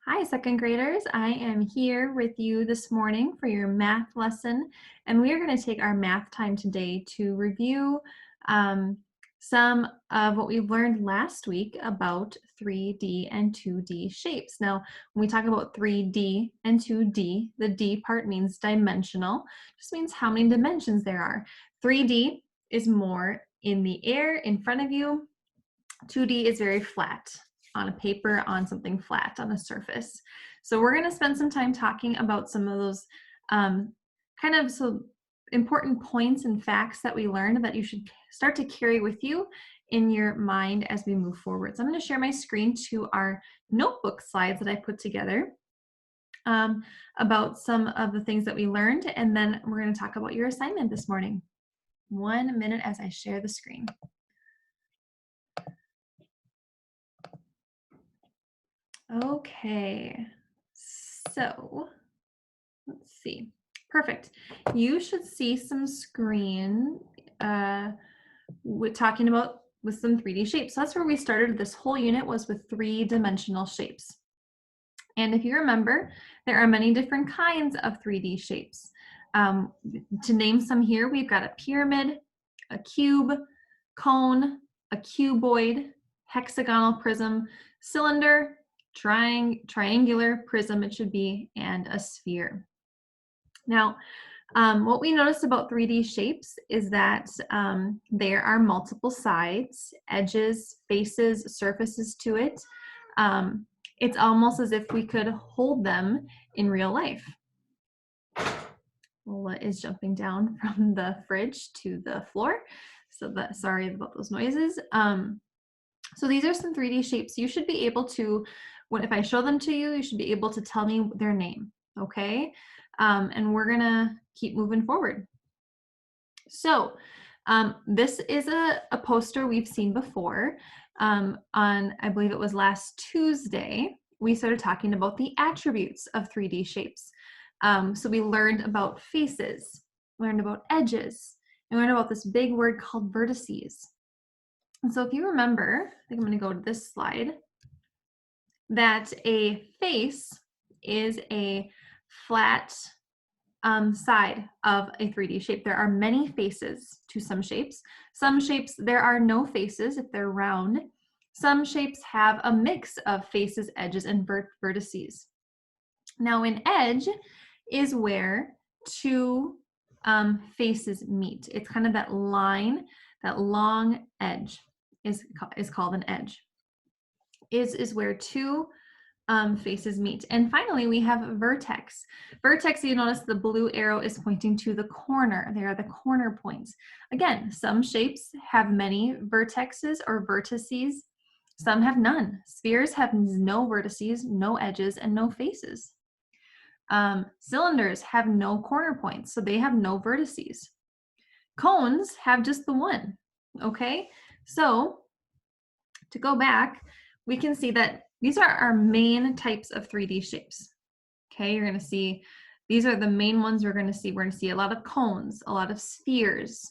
Hi, second graders. I am here with you this morning for your math lesson, and we are going to take our math time today to review um, some of what we learned last week about 3D and 2D shapes. Now, when we talk about 3D and 2D, the D part means dimensional, just means how many dimensions there are. 3D is more in the air in front of you. 2D is very flat on a paper, on something flat, on a surface. So we're going to spend some time talking about some of those important points and facts that we learned that you should start to carry with you in your mind as we move forward. So I'm going to share my screen to our notebook slides that I put together about some of the things that we learned, and then we're going to talk about your assignment this morning. 1 minute as I share the screen. Okay, so let's see. Perfect. You should see some screen talking about with some 3D shapes. So that's where we started. This whole unit was with 3-dimensional shapes. And if you remember, there are many different kinds of 3D shapes. To name some here, we've got a pyramid, a cube, cone, a cuboid, hexagonal prism, cylinder, triangular prism it should be, and a sphere. Now, what we noticed about 3D shapes is that there are multiple sides, edges, faces, surfaces to it. It's almost as if we could hold them in real life. Lola is jumping down from the fridge to the floor, so sorry about those noises. So these are some 3D shapes. You should be able to, if I show them to you, you should be able to tell me their name, okay? And we're gonna keep moving forward. So this is a poster we've seen before. On, I believe it was last Tuesday, we started talking about the attributes of 3D shapes. So we learned about faces, learned about edges, and learned about this big word called vertices. And so if you remember, I think I'm going to go to this slide, that a face is a flat side of a 3D shape. There are many faces to some shapes. Some shapes, there are no faces if they're round. Some shapes have a mix of faces, edges, and vertices. Now an edge is where two faces meet. It's kind of that line, that long edge is called an edge. Is where two faces meet. And finally, we have vertex. Vertex, you notice the blue arrow is pointing to the corner. They are the corner points. Again, some shapes have many vertexes or vertices. Some have none. Spheres have no vertices, no edges, and no faces. Cylinders have no corner points, so they have no vertices. Cones have just the one, okay? So to go back, we can see that these are our main types of 3D shapes. Okay, you're going to see, these are the main ones we're going to see. We're going to see a lot of cones, a lot of spheres,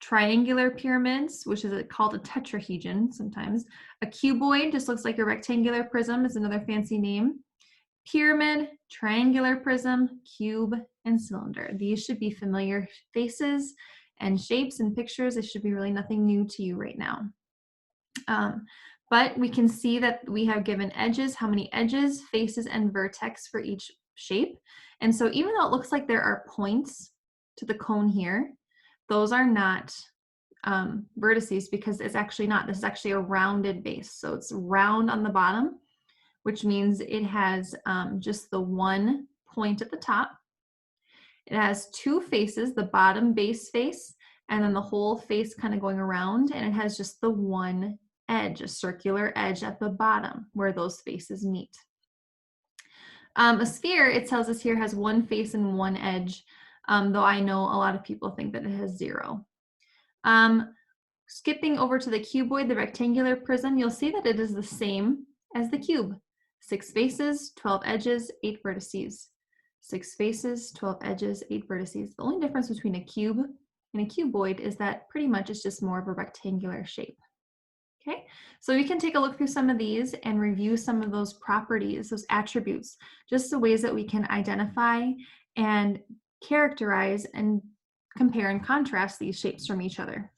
triangular pyramids, which is called a tetrahedron sometimes. A cuboid just looks like a rectangular prism is another fancy name. Pyramid, triangular prism, cube, and cylinder. These should be familiar faces and shapes and pictures. It should be really nothing new to you right now. But we can see that we have given edges, how many edges, faces, and vertex for each shape. And so even though it looks like there are points to the cone here, those are not vertices because it's actually not. This is actually a rounded base. So it's round on the bottom, which means it has just the one point at the top. It has two faces, the bottom base face, and then the whole face kind of going around, and it has just the one edge, a circular edge at the bottom where those faces meet. A sphere, it tells us here, has one face and one edge, though I know a lot of people think that it has zero. Skipping over to the cuboid, the rectangular prism, you'll see that it is the same as the cube. 6 faces, 12 edges, 8 vertices. 6 faces, 12 edges, 8 vertices. The only difference between a cube and a cuboid is that pretty much it's just more of a rectangular shape. Okay, so we can take a look through some of these and review some of those properties, those attributes, just the ways that we can identify and characterize and compare and contrast these shapes from each other.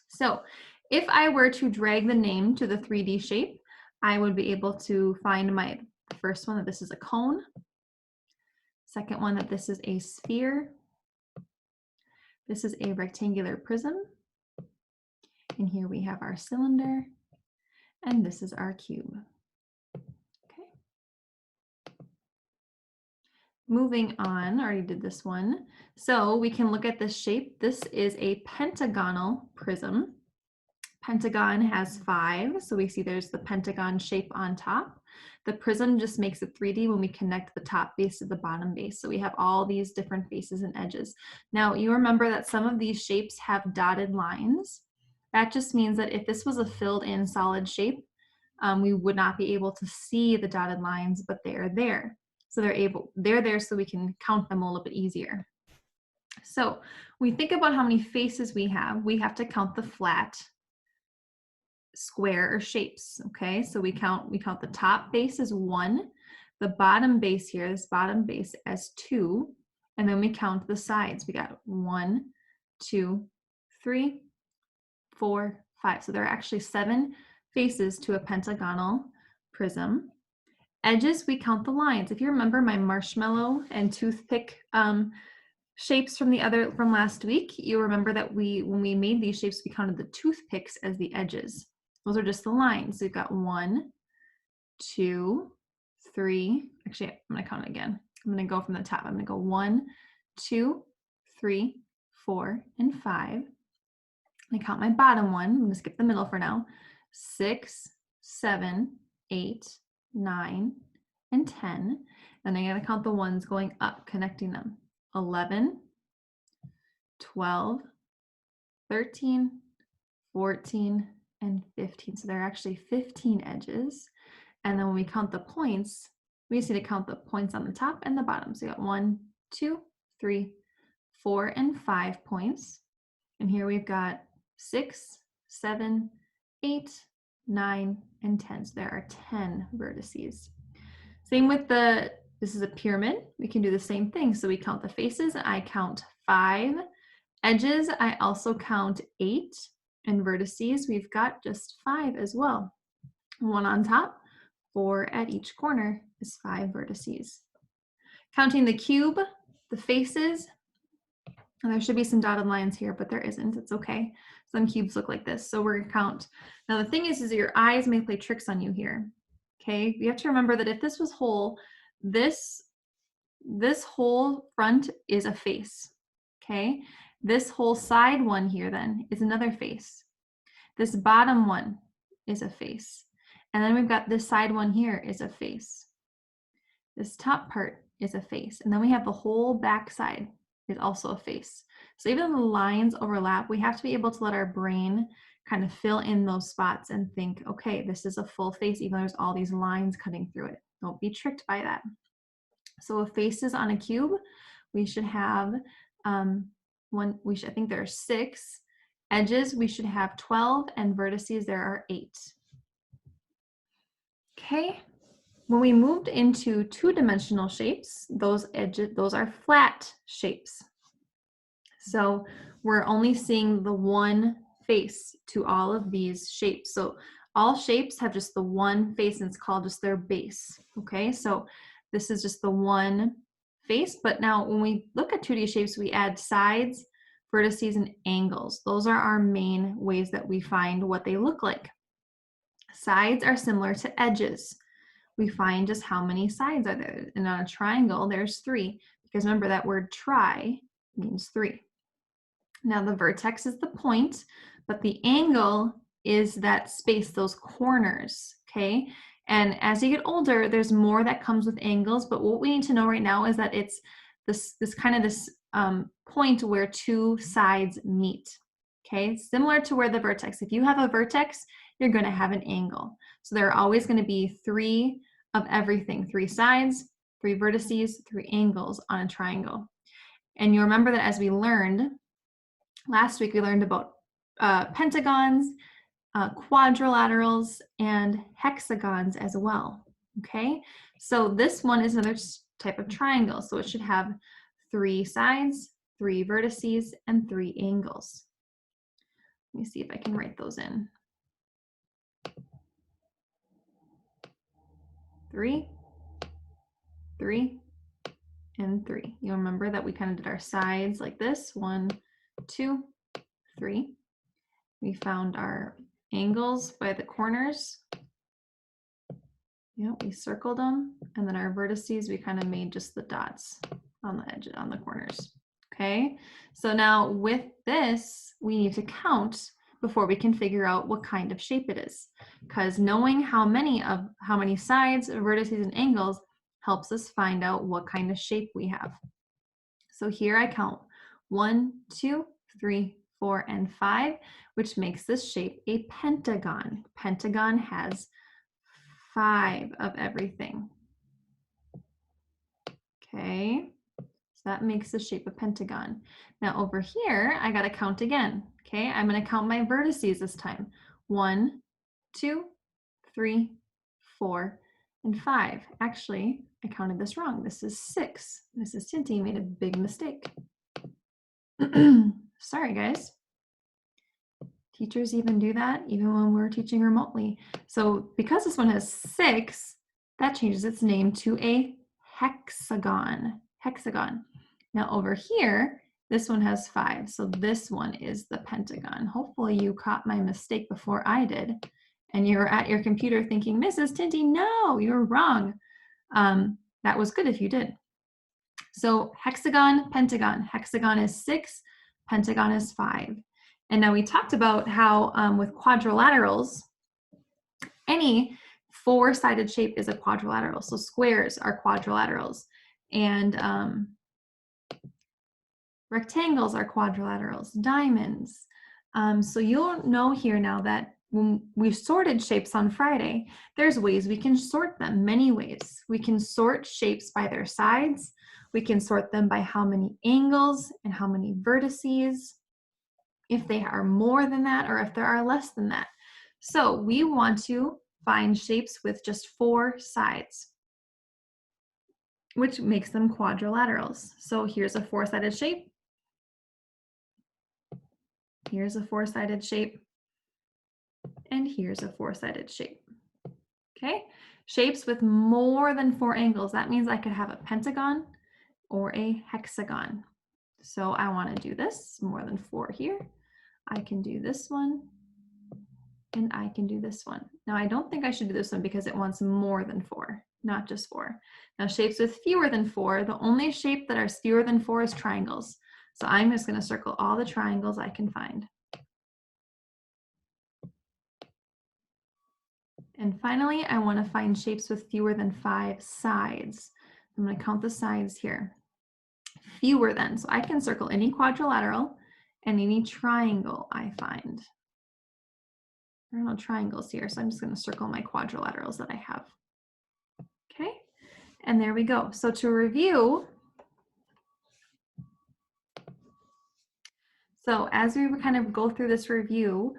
So if I were to drag the name to the 3D shape, I would be able to find my first one that this is a cone, second one that this is a sphere, this is a rectangular prism, and here we have our cylinder, and this is our cube. Okay. Moving on, I already did this one. So we can look at this shape. This is a pentagonal prism. Pentagon has 5, so we see there's the pentagon shape on top. The prism just makes it 3D when we connect the top base to the bottom base. So we have all these different faces and edges. Now you remember that some of these shapes have dotted lines. That just means that if this was a filled in solid shape, we would not be able to see the dotted lines, but they are there. So they're there so we can count them a little bit easier. So when we think about how many faces we have to count the flat square or shapes. Okay, so we count the top base as 1, the bottom base here, this bottom base as 2, and then we count the sides. We got 1, 2, 3, 4, 5. So there are actually 7 faces to a pentagonal prism. Edges, we count the lines. If you remember my marshmallow and toothpick shapes from last week, you remember that when we made these shapes, we counted the toothpicks as the edges. Those are just the lines. So we've got 1, 2, 3. Actually, I'm going to count it again. I'm going to go from the top. I'm going to go 1, 2, 3, 4, and 5. I count my bottom one. I'm going to skip the middle for now. 6, 7, 8, 9, and 10. And I'm going to count the ones going up, connecting them. 11, 12, 13, 14, and 15. So there are actually 15 edges. And then when we count the points, we just need to count the points on the top and the bottom. So you got 1, 2, 3, 4, and 5 points. And here we've got 6, 7, 8, 9, and 10. So there are 10 vertices. Same with this is a pyramid. We can do the same thing. So we count the faces. I count 5 edges. I also count 8. And vertices, we've got just 5 as well. 1 on top, 4 at each corner is 5 vertices. Counting the cube, the faces, and there should be some dotted lines here, but there isn't. It's okay. Some cubes look like this. So we're going to count. Now the thing is that your eyes may play tricks on you here. Okay, you have to remember that if this was whole, this whole front is a face. Okay, this whole side one here then is another face. This bottom one is a face. And then we've got this side one here is a face. This top part is a face. And then we have the whole back side is also a face. So even though the lines overlap, we have to be able to let our brain kind of fill in those spots and think, okay, this is a full face, even though there's all these lines cutting through it. Don't be tricked by that. So if faces on a cube, we should have I think there are 6. Edges, we should have 12, and vertices, there are 8. Okay, when we moved into 2-dimensional shapes, those are flat shapes. So we're only seeing the one face to all of these shapes. So all shapes have just the one face, and it's called just their base. Okay, so this is just the one face, but now when we look at 2D shapes, we add sides, vertices, and angles. Those are our main ways that we find what they look like. Sides are similar to edges. We find just how many sides are there. And on a triangle, there's 3, because remember that word tri means 3. Now the vertex is the point, but the angle is that space, those corners, okay? And as you get older, there's more that comes with angles, but what we need to know right now is that it's this point where 2 sides meet, okay? Similar to where the vertex, if you have a vertex, you're gonna have an angle. So there are always gonna be 3 of everything, 3 sides, 3 vertices, 3 angles on a triangle. And you remember that as we learned, last week we learned about pentagons, quadrilaterals, and hexagons as well. Okay, so this one is another type of triangle. So it should have 3 sides, 3 vertices, and 3 angles. Let me see if I can write those in. 3, 3, and 3. You'll remember that we kind of did our sides like this. 1, 2, 3. We found our angles by the corners. Yeah, we circled them, and then our vertices, we kind of made just the dots on the edge, on the corners. Okay, so now with this, we need to count before we can figure out what kind of shape it is, because knowing how many sides, vertices, and angles helps us find out what kind of shape we have. So here I count 1, 2, 3, 4, and 5, which makes this shape a pentagon. Pentagon has 5 of everything. Okay, so that makes the shape of pentagon. Now over here, I got to count again. Okay, I'm going to count my vertices this time. 1, 2, 3, 4, and 5. Actually, I counted this wrong. This is 6. Mrs. Tinty made a big mistake. Sorry, guys. Teachers even do that, even when we're teaching remotely. So because this one has 6, that changes its name to a hexagon. Hexagon. Now over here, this one has 5. So this one is the pentagon. Hopefully you caught my mistake before I did. And you were at your computer thinking, Mrs. Tinty, no, you're wrong. That was good if you did. So hexagon, pentagon. Hexagon is 6, pentagon is 5. And now we talked about how with quadrilaterals, any 4-sided shape is a quadrilateral. So squares are quadrilaterals, and rectangles are quadrilaterals, diamonds. So you'll know here now that when we've sorted shapes on Friday, there's ways we can sort them, many ways. We can sort shapes by their sides. We can sort them by how many angles and how many vertices, if they are more than that or if there are less than that. So we want to find shapes with just 4 sides, which makes them quadrilaterals. So here's a 4-sided shape. Here's a 4-sided shape. And here's a 4-sided shape. Okay, shapes with more than 4 angles. That means I could have a pentagon or a hexagon. So I want to do this, more than 4 here. I can do this one, and I can do this one. Now I don't think I should do this one because it wants more than 4, not just 4. Now shapes with fewer than 4, the only shape that are fewer than 4 is triangles. So I'm just going to circle all the triangles I can find. And finally, I want to find shapes with fewer than 5 sides. I'm going to count the sides here. Fewer than, so I can circle any quadrilateral and any triangle I find. There are no triangles here, so I'm just going to circle my quadrilaterals that I have. Okay, and there we go. So to review, so as we kind of go through this review,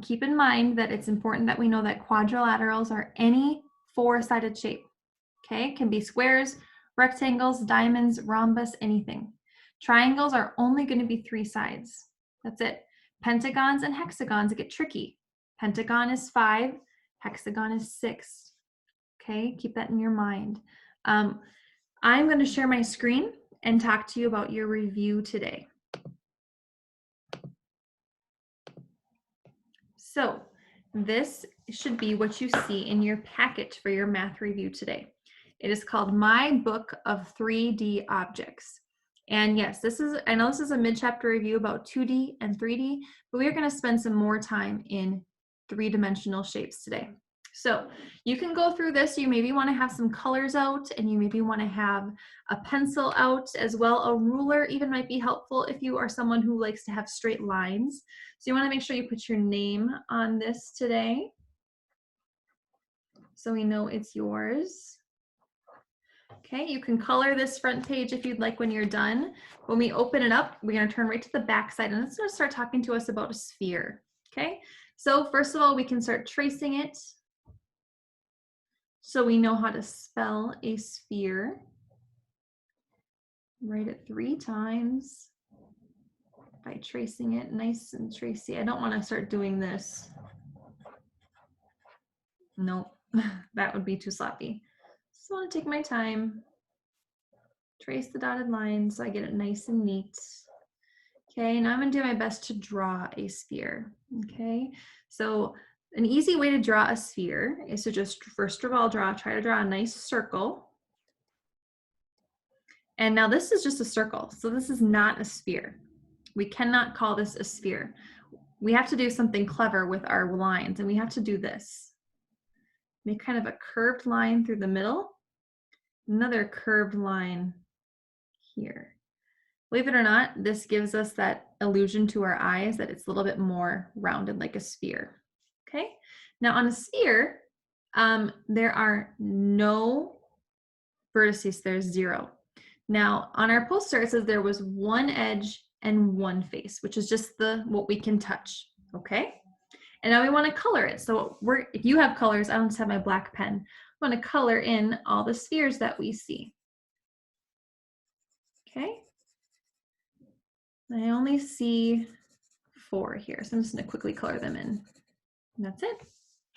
keep in mind that it's important that we know that quadrilaterals are any 4-sided shape. Okay, it can be squares, rectangles, diamonds, rhombus, anything. Triangles are only going to be 3 sides. That's it. Pentagons and hexagons get tricky. Pentagon is 5, hexagon is 6. Okay, keep that in your mind. I'm going to share my screen and talk to you about your review today. So this should be what you see in your packet for your math review today. It is called My Book of 3D Objects. And yes, I know this is a mid-chapter review about 2D and 3D, but we are going to spend some more time in 3-dimensional shapes today. So you can go through this. You maybe want to have some colors out, and you maybe want to have a pencil out as well. A ruler even might be helpful if you are someone who likes to have straight lines. So you want to make sure you put your name on this today, so we know it's yours. Okay, you can color this front page if you'd like when you're done. When we open it up, we're going to turn right to the back side, and it's going to start talking to us about a sphere. Okay, so first of all, we can start tracing it so we know how to spell a sphere. Write it 3 times by tracing it nice and tracey. I don't want to start doing this. Nope, that would be too sloppy. Just want to take my time, trace the dotted line so I get it nice and neat. Okay, now I'm gonna do my best to draw a sphere. Okay, so an easy way to draw a sphere is to just first of all try to draw a nice circle. And now this is just a circle, so this is not a sphere. We cannot call this a sphere. We have to do something clever with our lines, and we have to do this. Make kind of a curved line through the middle, another curved line here. Believe it or not, this gives us that illusion to our eyes that it's a little bit more rounded like a sphere. Okay, now on a sphere, there are no vertices, there's 0. Now on our poster, it says there was 1 edge and 1 face, which is just what we can touch, okay? And now we want to color it. So if you have colors, I don't just have my black pen. I want to color in all the spheres that we see. Okay. I only see 4 here, so I'm just going to quickly color them in. And that's it.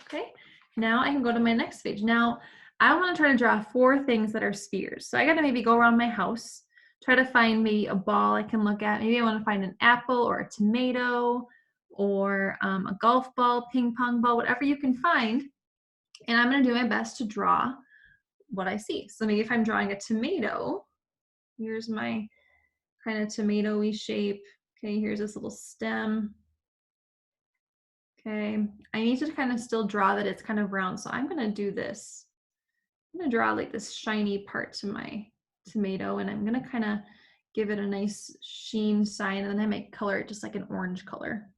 Okay. Now I can go to my next page. Now I want to try to draw 4 things that are spheres. So I got to maybe go around my house, try to find maybe a ball I can look at. Maybe I want to find an apple or a tomato, or a golf ball, ping pong ball, whatever you can find. And I'm going to do my best to draw what I see. So maybe if I'm drawing a tomato, here's my kind of tomatoey shape. Okay, here's this little stem. Okay, I need to kind of still draw that it's kind of round. So I'm going to do this. I'm going to draw like this shiny part to my tomato, and I'm going to kind of give it a nice sheen sign, and then I might color it just like an orange color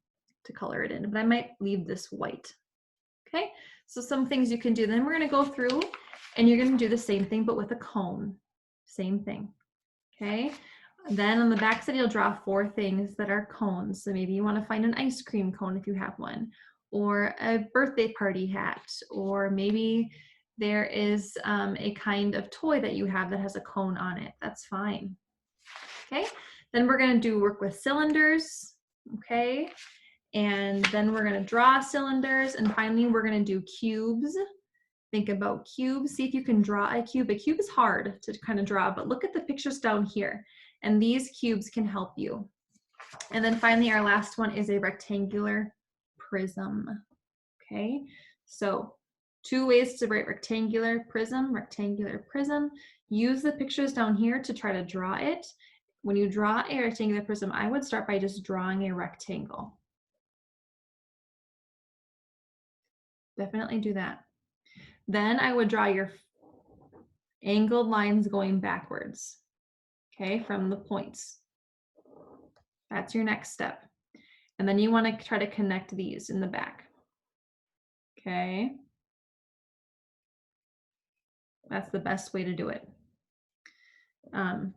to color it in, but I might leave this white. Okay, so some things you can do. Then we're going to go through and you're going to do the same thing but with a cone. Same thing. Okay, then on the back side you'll draw 4 things that are cones. So maybe you want to find an ice cream cone if you have one, or a birthday party hat, or maybe there is a kind of toy that you have that has a cone on it. That's fine. Okay, then we're going to work with cylinders. Okay, and then we're going to draw cylinders, and finally we're going to do cubes. Think about cubes. See if you can draw a cube. A cube is hard to kind of draw, but look at the pictures down here, and these cubes can help you. And then finally our last one is a rectangular prism. Okay, so 2 ways to write rectangular prism, rectangular prism. Use the pictures down here to try to draw it. When you draw a rectangular prism, I would start by just drawing a rectangle. Definitely do that. Then I would draw your angled lines going backwards, okay, from the points. That's your next step. And then you want to try to connect these in the back. Okay. That's the best way to do it.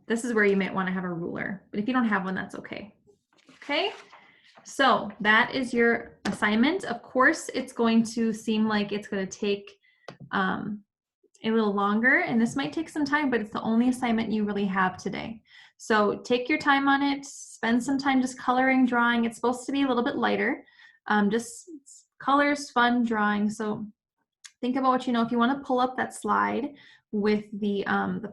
This is where you might want to have a ruler, but if you don't have one, that's okay. Okay. So that is your assignment. Of course, it's going to seem like it's going to take a little longer, and this might take some time, but it's the only assignment you really have today. So take your time on it, spend some time just coloring, drawing. It's supposed to be a little bit lighter, just colors, fun, drawing. So think about what you know. If you want to pull up that slide with the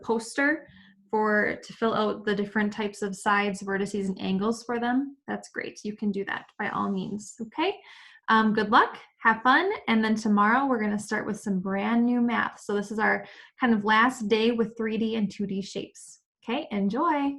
poster to fill out the different types of sides, vertices, and angles for them, that's great. You can do that by all means, okay? Good luck, have fun, and then tomorrow we're going to start with some brand new math. So this is our kind of last day with 3D and 2D shapes. Okay, enjoy.